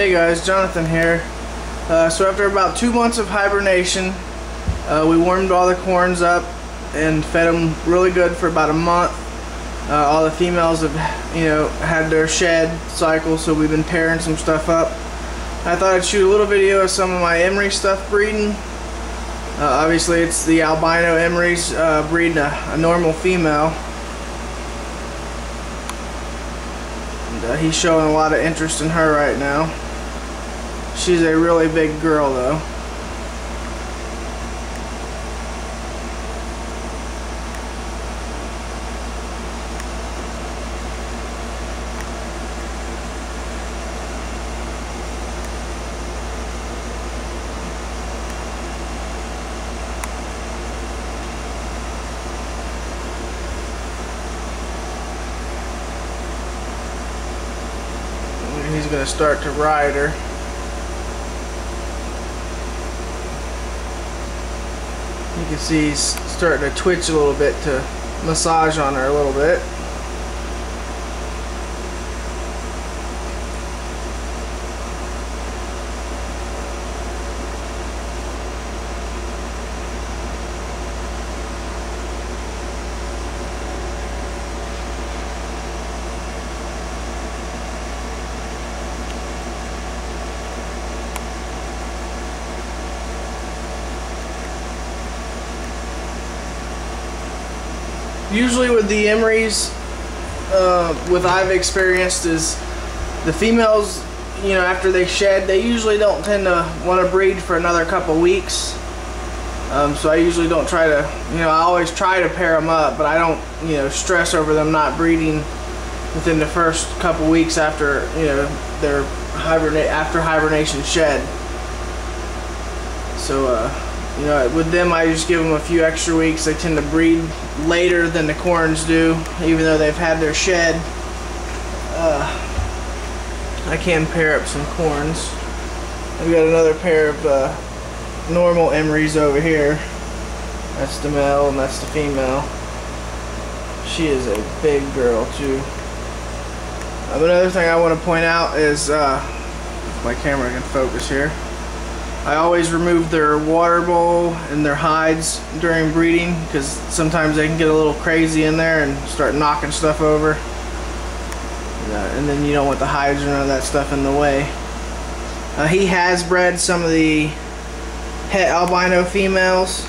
Hey guys, Jonathan here. So after about 2 months of hibernation, we warmed all the corns up and fed them really good for about a month. All the females have, had their shed cycle, so we've been pairing some stuff up. I thought I'd shoot a little video of some of my emery stuff breeding. Obviously it's the albino emerys breeding a normal female. And, he's showing a lot of interest in her right now. She's a really big girl though. He's going to start to ride her. You can see he's starting to twitch a little bit to massage on her a little bit. Usually with the emerys, what I've experienced is the females, after they shed, they usually don't tend to want to breed for another couple weeks. So I usually don't try to, I always try to pair them up, but I don't, stress over them not breeding within the first couple weeks after, their hibernation shed. So, with them I just give them a few extra weeks. They tend to breed later than the corns do, even though they've had their shed. I can pair up some corns. I've got another pair of normal emerys over here. That's the male and that's the female. She is a big girl too. Another thing I want to point out is, if my camera can focus here, I always remove their water bowl and their hides during breeding because sometimes they can get a little crazy in there and start knocking stuff over. And then you don't want the hides or none of that stuff in the way. He has bred some of the het albino females,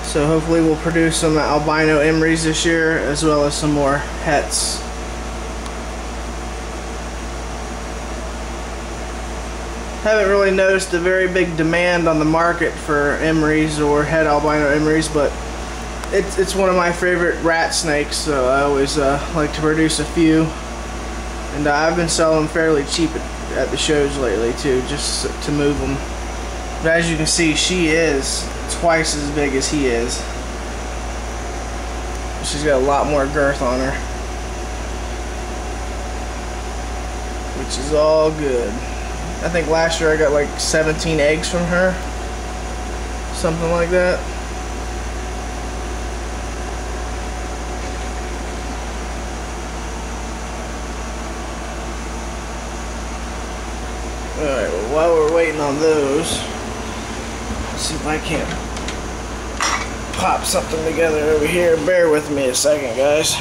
so hopefully we'll produce some albino emerys this year as well as some more hets. Haven't really noticed a very big demand on the market for emerys or het albino emerys, but it's one of my favorite rat snakes, so I always like to produce a few. And I've been selling them fairly cheap at the shows lately too, just to move them. But as you can see, she is twice as big as he is. She's got a lot more girth on her, which is all good. I think last year I got like 17 eggs from her, something like that. Alright, well, while we're waiting on those, let's see if I can't pop something together over here. Bear with me a second, guys.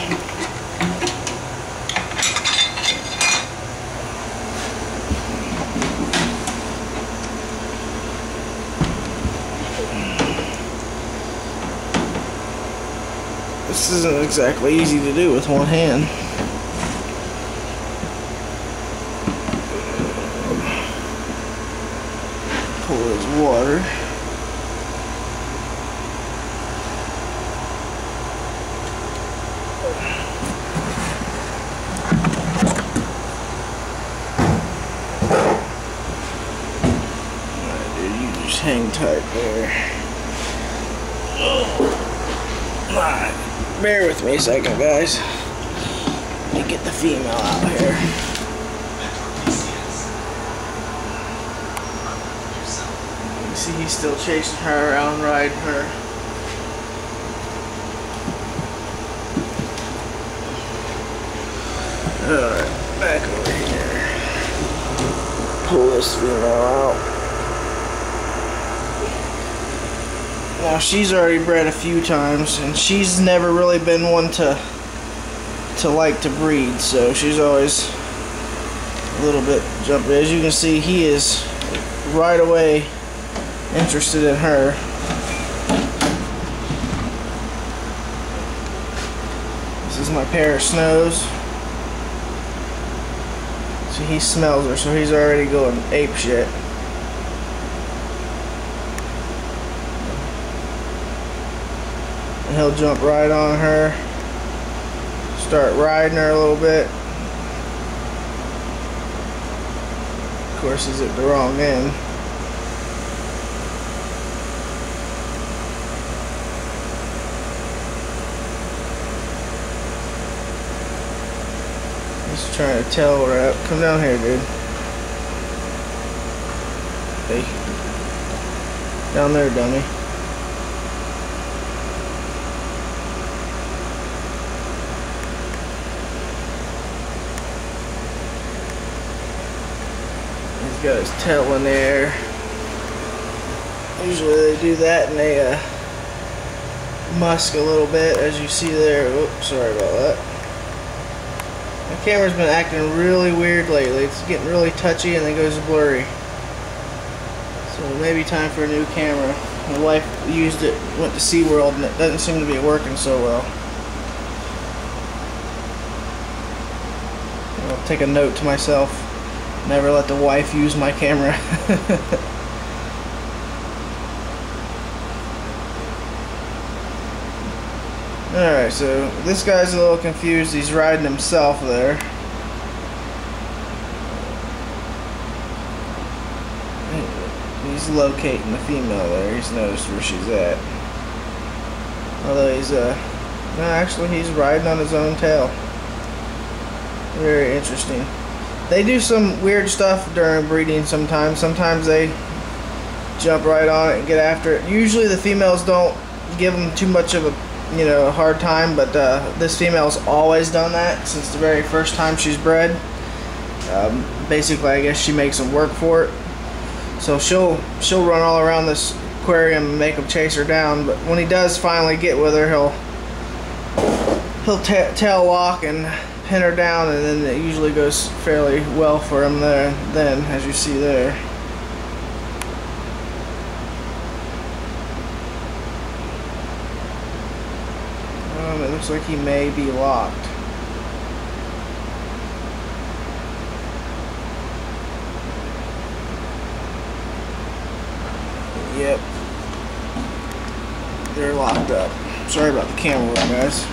This isn't exactly easy to do with one hand. Pour his water. Alright, dude, you just hang tight there. Alright. Bear with me a second, guys. Let me get the female out here. You can see he's still chasing her around, riding her. Alright, back over here. pull this female out. Now she's already bred a few times, and she's never really been one to like to breed, so she's always a little bit jumpy. As you can see, he is right away interested in her. This is my pair of Snows. See, he smells her, so he's already going ape shit. And he'll jump right on her, start riding her a little bit. Of course, he's at the wrong end. He's trying to tell her up. Come down here, dude. Hey. Down there, dummy. He's got his tail in the air. Usually they do that and they musk a little bit, as you see there. Oops, sorry about that. My camera's been acting really weird lately. It's getting really touchy and then goes blurry. So maybe time for a new camera. My wife used it, went to SeaWorld, and it doesn't seem to be working so well. I'll take a note to myself. Never let the wife use my camera. Alright, so this guy's a little confused. He's riding himself there. He's locating the female there. He's noticed where she's at. Although he's, no, actually he's riding on his own tail. Very interesting. They do some weird stuff during breeding sometimes. Sometimes they jump right on it and get after it. Usually the females don't give them too much of a a hard time, but this female's always done that since the very first time she's bred. Basically, I guess she makes them work for it. So she'll run all around this aquarium and make him chase her down. But when he does finally get with her, he'll tail lock and pin her down, and then it usually goes fairly well for him there. Then, as you see there. It looks like he may be locked. Yep. They're locked up. Sorry about the camera work, guys.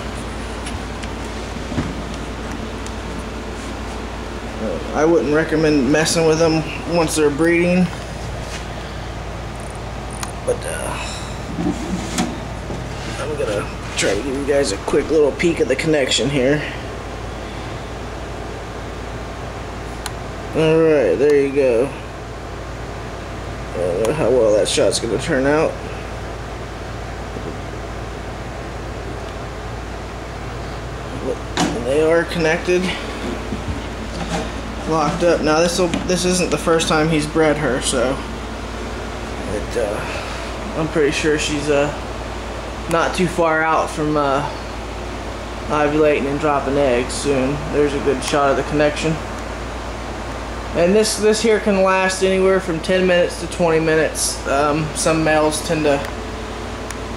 I wouldn't recommend messing with them once they're breeding. But I'm gonna try to give you guys a quick little peek at the connection here. Alright, there you go. I don't know how well that shot's going to turn out. And they are connected. Locked up. Now this isn't the first time he's bred her, so I'm pretty sure she's not too far out from ovulating and dropping eggs soon. There's a good shot of the connection. And this here can last anywhere from 10 minutes to 20 minutes. Some males tend to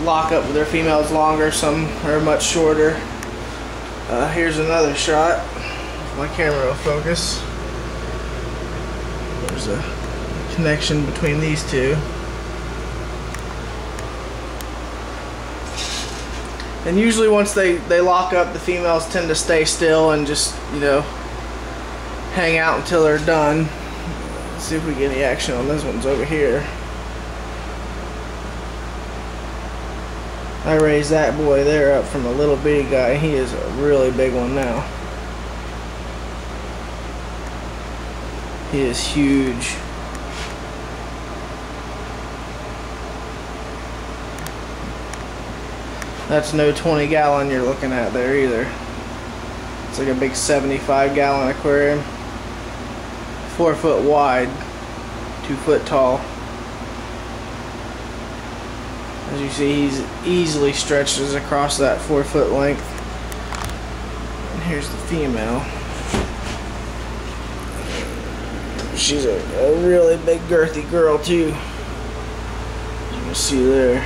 lock up with their females longer, some are much shorter. Here's another shot. If my camera will focus. There's a connection between these two. And usually once they lock up, the females tend to stay still and just, hang out until they're done. Let's see if we get any action on those ones over here. I raised that boy there up from a little bitty guy. He is a really big one now. He is huge. That's no 20 gallon you're looking at there either. It's like a big 75 gallon aquarium. 4 foot wide. 2 foot tall. As you see, he's easily stretched across that 4 foot length. And here's the female. She's a really big girthy girl too. As you can see there.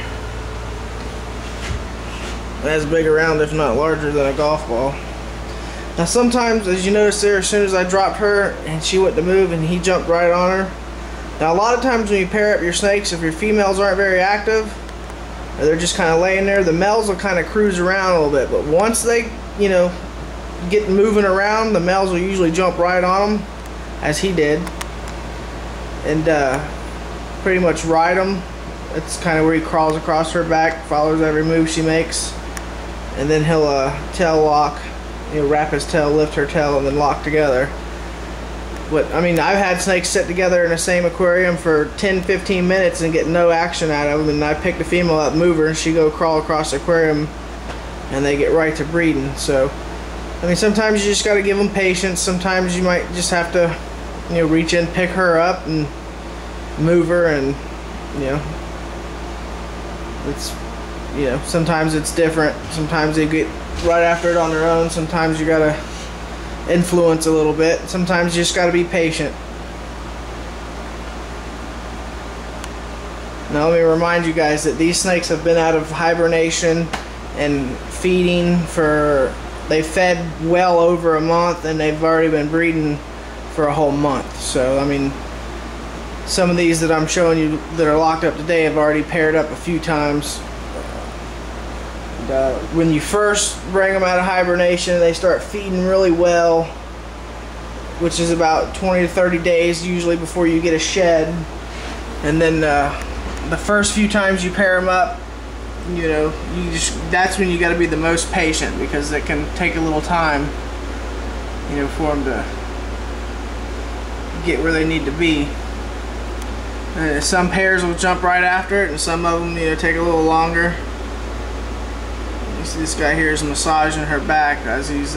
As big around, if not larger, than a golf ball. Now sometimes, as you notice there, as soon as I dropped her and she went to move and he jumped right on her. Now a lot of times when you pair up your snakes, if your females aren't very active, or they're just kind of laying there, the males will kind of cruise around a little bit. But once they, you know, get moving around, the males will usually jump right on them, as he did, and pretty much ride them. It's kind of where he crawls across her back, follows every move she makes, and then he'll tail lock, you know, wrap his tail, lift her tail, and then lock together. But I mean, I've had snakes sit together in the same aquarium for 10-15 minutes and get no action out of them, and I pick the female up, move her, and she go crawl across the aquarium, and they get right to breeding. So I mean, sometimes you just got to give them patience. Sometimes you might just have to, you know, reach in, pick her up, and move her, and you know, it's, you know, sometimes it's different. Sometimes they get right after it on their own. Sometimes you gotta influence a little bit. Sometimes you just gotta be patient. Now let me remind you guys that these snakes have been out of hibernation and feeding for, they fed well over a month, and they've already been breeding for a whole month. So I mean, some of these that I'm showing you that are locked up today have already paired up a few times. When you first bring them out of hibernation, they start feeding really well, which is about 20 to 30 days usually before you get a shed. And then the first few times you pair them up, you know, that's when you got to be the most patient, because it can take a little time, you know, for them to get where they need to be. Some pairs will jump right after it, and some of them, you know, take a little longer. You see this guy here is massaging her back as he's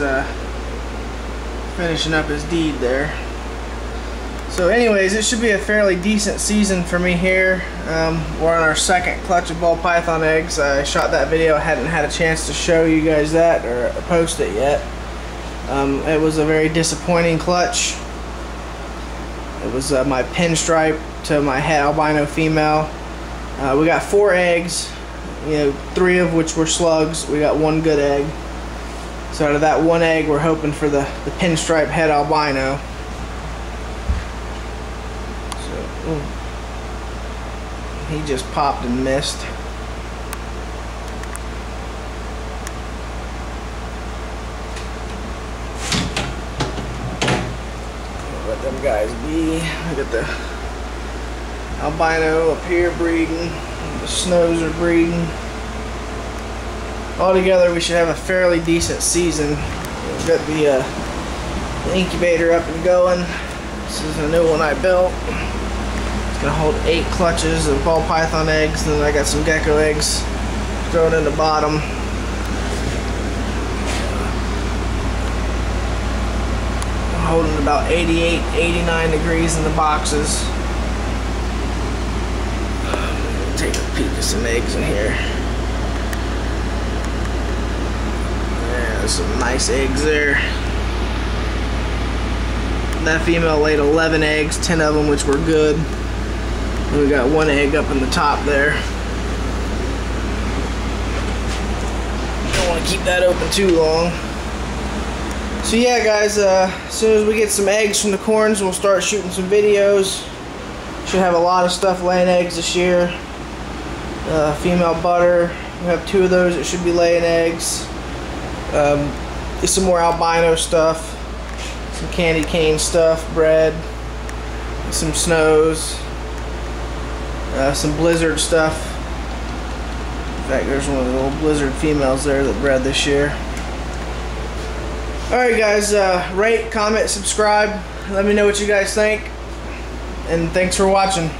finishing up his deed there. So anyways, it should be a fairly decent season for me here. We're on our second clutch of ball python eggs. I shot that video. I hadn't had a chance to show you guys that or post it yet. It was a very disappointing clutch. It was my pinstripe to my het albino female. We got 4 eggs, you know, 3 of which were slugs. We got 1 good egg. So out of that 1 egg, we're hoping for the pinstripe het albino. So, ooh, he just popped and missed. Let them guys be. Look at the albino up here breeding. The snows are breeding. Altogether, we should have a fairly decent season. We've got the incubator up and going. This is a new one I built. It's gonna hold 8 clutches of ball python eggs, and then I got some gecko eggs thrown in the bottom. Holding about 88, 89 degrees in the boxes. Take a peek at some eggs in here. Yeah, there's some nice eggs there. That female laid 11 eggs, 10 of them which were good. And we got 1 egg up in the top there. Don't want to keep that open too long. So yeah guys, as soon as we get some eggs from the corns, we'll start shooting some videos. Should have a lot of stuff laying eggs this year. Female butter, we have 2 of those that should be laying eggs. Get some more albino stuff, some candy cane stuff, bread, some snows, some blizzard stuff. In fact, there's one of the little blizzard females there that bred this year. Alright guys, rate, comment, subscribe. Let me know what you guys think. And thanks for watching.